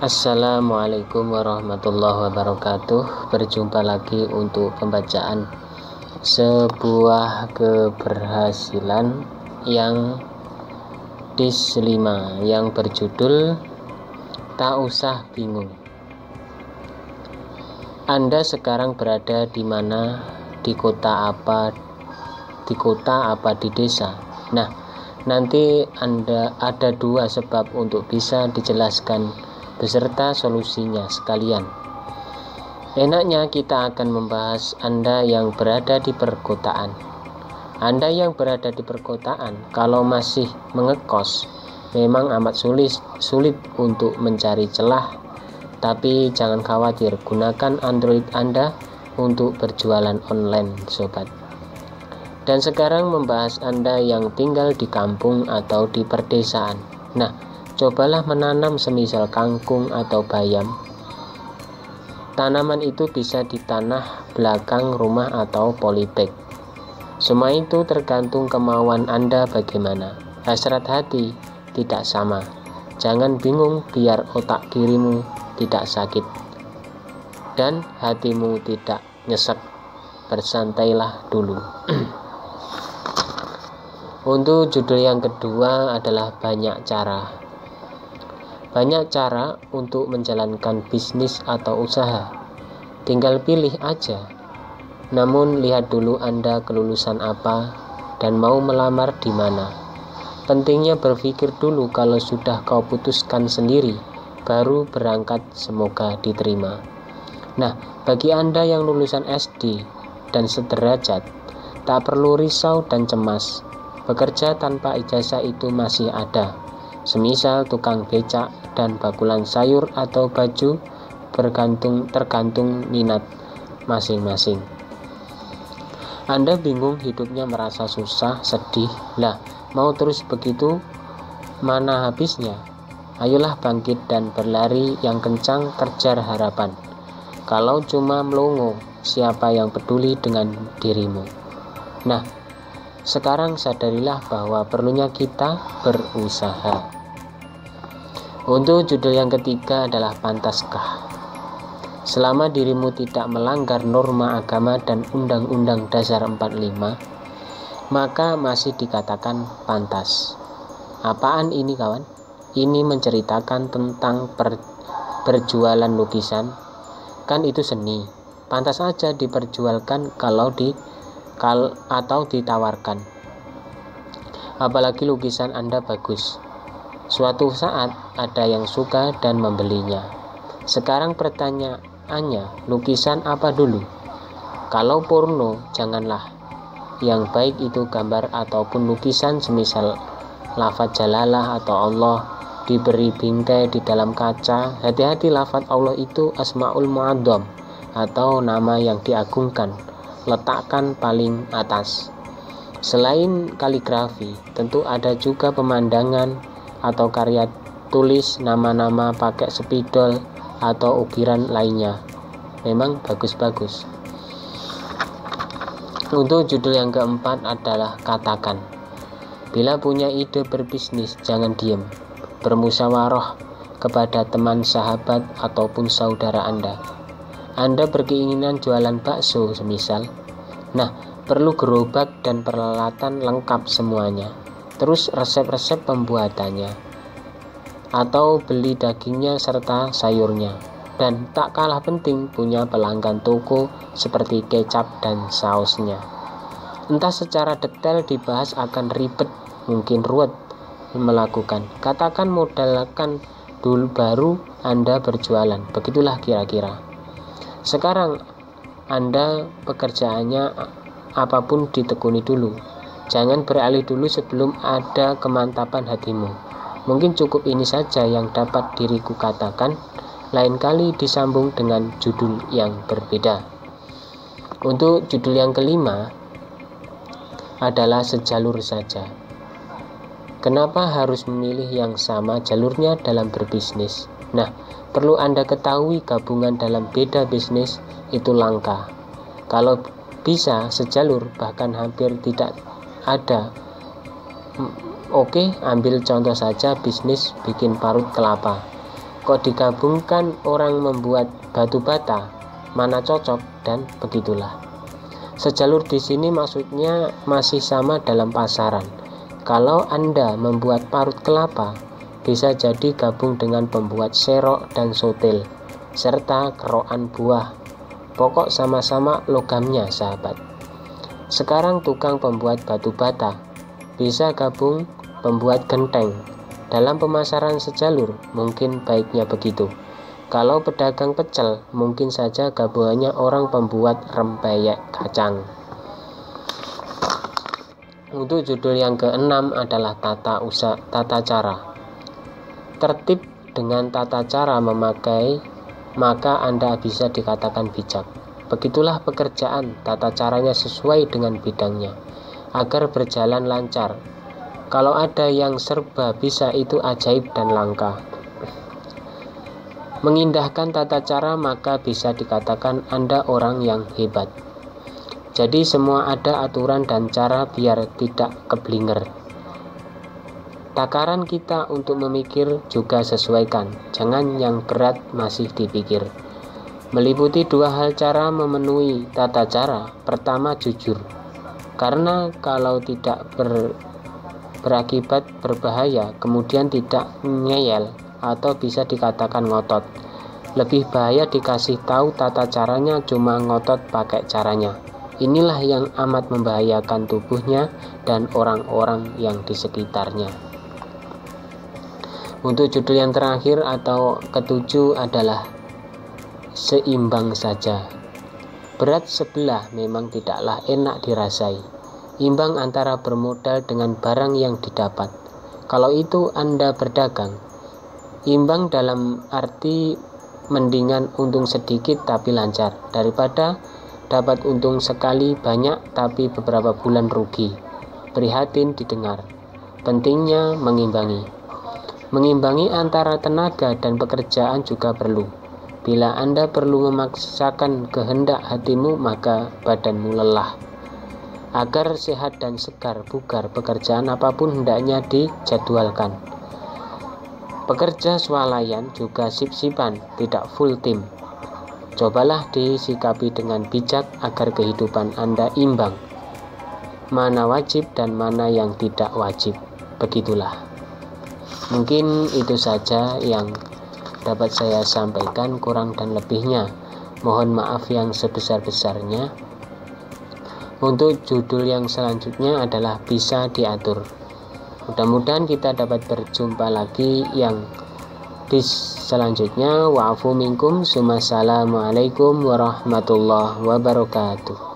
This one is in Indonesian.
Assalamualaikum warahmatullahi wabarakatuh. Berjumpa lagi untuk pembacaan sebuah keberhasilan yang dis 5 yang berjudul Tak Usah Bingung. Anda sekarang berada di mana? Di kota apa? Di desa? Nah, nanti Anda ada 2 sebab untuk bisa dijelaskan beserta solusinya sekalian. Enaknya kita akan membahas Anda yang berada di perkotaan. Anda yang berada di perkotaan, kalau masih mengekos, memang amat sulit untuk mencari celah. Tapi jangan khawatir, gunakan Android Anda untuk berjualan online, sobat. Dan sekarang membahas Anda yang tinggal di kampung atau di perdesaan. Nah, cobalah menanam semisal kangkung atau bayam. Tanaman itu bisa di tanah belakang rumah atau polybag. Semua itu tergantung kemauan Anda bagaimana. Hasrat hati tidak sama. Jangan bingung biar otak kirimu tidak sakit dan hatimu tidak nyesek. Bersantailah dulu. Untuk judul yang kedua adalah banyak cara. Banyak cara untuk menjalankan bisnis atau usaha. Tinggal pilih aja. Namun lihat dulu Anda kelulusan apa dan mau melamar di mana. Pentingnya berpikir dulu, kalau sudah kau putuskan sendiri, baru berangkat, semoga diterima. Nah, bagi Anda yang lulusan SD dan sederajat, tak perlu risau dan cemas. Bekerja tanpa ijazah itu masih ada. Semisal tukang becak dan bakulan sayur atau baju, tergantung minat masing-masing. Anda bingung hidupnya, merasa susah, sedih. Lah, mau terus begitu mana habisnya? Ayolah bangkit dan berlari yang kencang, kejar harapan. Kalau cuma melongo, siapa yang peduli dengan dirimu? Nah, sekarang sadarilah bahwa perlunya kita berusaha. Untuk judul yang ketiga adalah pantaskah? Selama dirimu tidak melanggar norma agama dan Undang-Undang Dasar 45, maka masih dikatakan pantas. Apaan ini, kawan? Ini menceritakan tentang berjualan lukisan. Kan itu seni. Pantas aja diperjualkan atau ditawarkan. Apalagi lukisan Anda bagus. Suatu saat ada yang suka dan membelinya. Sekarang pertanyaannya, lukisan apa dulu? Kalau porno, janganlah. Yang baik itu gambar ataupun lukisan semisal lafaz jalalah atau Allah diberi bingkai di dalam kaca. Hati-hati, lafaz Allah itu asmaul mu'adzam atau nama yang diagungkan. Letakkan paling atas. Selain kaligrafi, tentu ada juga pemandangan atau karya tulis nama-nama pakai spidol atau ukiran lainnya. Memang bagus-bagus. Untuk judul yang keempat adalah katakan. Bila punya ide berbisnis, jangan diam. Bermusyawarah kepada teman, sahabat, ataupun saudara Anda. Anda berkeinginan jualan bakso semisal. Nah, perlu gerobak dan peralatan lengkap semuanya. Terus resep-resep pembuatannya. Atau beli dagingnya serta sayurnya. Dan tak kalah penting, punya pelanggan toko seperti kecap dan sausnya. Entah secara detail dibahas akan ribet, mungkin ruwet melakukan. Katakan modalkan dulu baru Anda berjualan. Begitulah kira-kira. Sekarang Anda pekerjaannya apapun ditekuni dulu. Jangan beralih dulu sebelum ada kemantapan hatimu. Mungkin cukup ini saja yang dapat diriku katakan. Lain kali disambung dengan judul yang berbeda. Untuk judul yang kelima adalah sejalur saja. Kenapa harus memilih yang sama jalurnya dalam berbisnis? Nah, perlu Anda ketahui gabungan dalam beda bisnis itu langka. Kalau bisa sejalur, bahkan hampir tidak ada. Oke, ambil contoh saja bisnis bikin parut kelapa. Kok digabungkan orang membuat batu bata? Mana cocok? Dan begitulah. Sejalur di sini maksudnya masih sama dalam pasaran. Kalau Anda membuat parut kelapa, bisa jadi gabung dengan pembuat serok dan sotil, serta kerokan buah. Pokok sama-sama logamnya, sahabat. Sekarang tukang pembuat batu bata bisa gabung pembuat genteng. Dalam pemasaran sejalur, mungkin baiknya begitu. Kalau pedagang pecel, mungkin saja gabungannya orang pembuat rempeyek kacang. Untuk judul yang keenam adalah tata cara. Tertib dengan tata cara memakai, maka Anda bisa dikatakan bijak. Begitulah pekerjaan, tata caranya sesuai dengan bidangnya, agar berjalan lancar. Kalau ada yang serba bisa, itu ajaib dan langka. Mengindahkan tata cara, maka bisa dikatakan Anda orang yang hebat. Jadi semua ada aturan dan cara biar tidak keblinger. Takaran kita untuk memikir juga sesuaikan, jangan yang berat masih dipikir. Meliputi dua hal cara memenuhi tata cara. Pertama, jujur. Karena kalau tidak berakibat berbahaya, kemudian tidak ngeyel atau bisa dikatakan ngotot. Lebih bahaya dikasih tahu tata caranya cuma ngotot pakai caranya. Inilah yang amat membahayakan tubuhnya dan orang-orang yang di sekitarnya. Untuk judul yang terakhir atau ketujuh adalah seimbang saja. Berat sebelah memang tidaklah enak dirasai. Imbang antara bermodal dengan barang yang didapat. Kalau itu Anda berdagang, imbang dalam arti mendingan untung sedikit tapi lancar, daripada dapat untung sekali banyak tapi beberapa bulan rugi. Prihatin didengar. Pentingnya mengimbangi. Mengimbangi antara tenaga dan pekerjaan juga perlu. Bila Anda perlu memaksakan kehendak hatimu, maka badanmu lelah. Agar sehat dan segar bugar, pekerjaan apapun hendaknya dijadwalkan. Pekerja swalayan juga sip-sipan, tidak full tim. Cobalah disikapi dengan bijak agar kehidupan Anda imbang. Mana wajib dan mana yang tidak wajib. Begitulah. Mungkin itu saja yang dapat saya sampaikan, kurang dan lebihnya mohon maaf yang sebesar-besarnya. Untuk judul yang selanjutnya adalah bisa diatur. Mudah-mudahan kita dapat berjumpa lagi yang di selanjutnya. Wa'afu minkum. Assalamualaikum warahmatullahi wabarakatuh.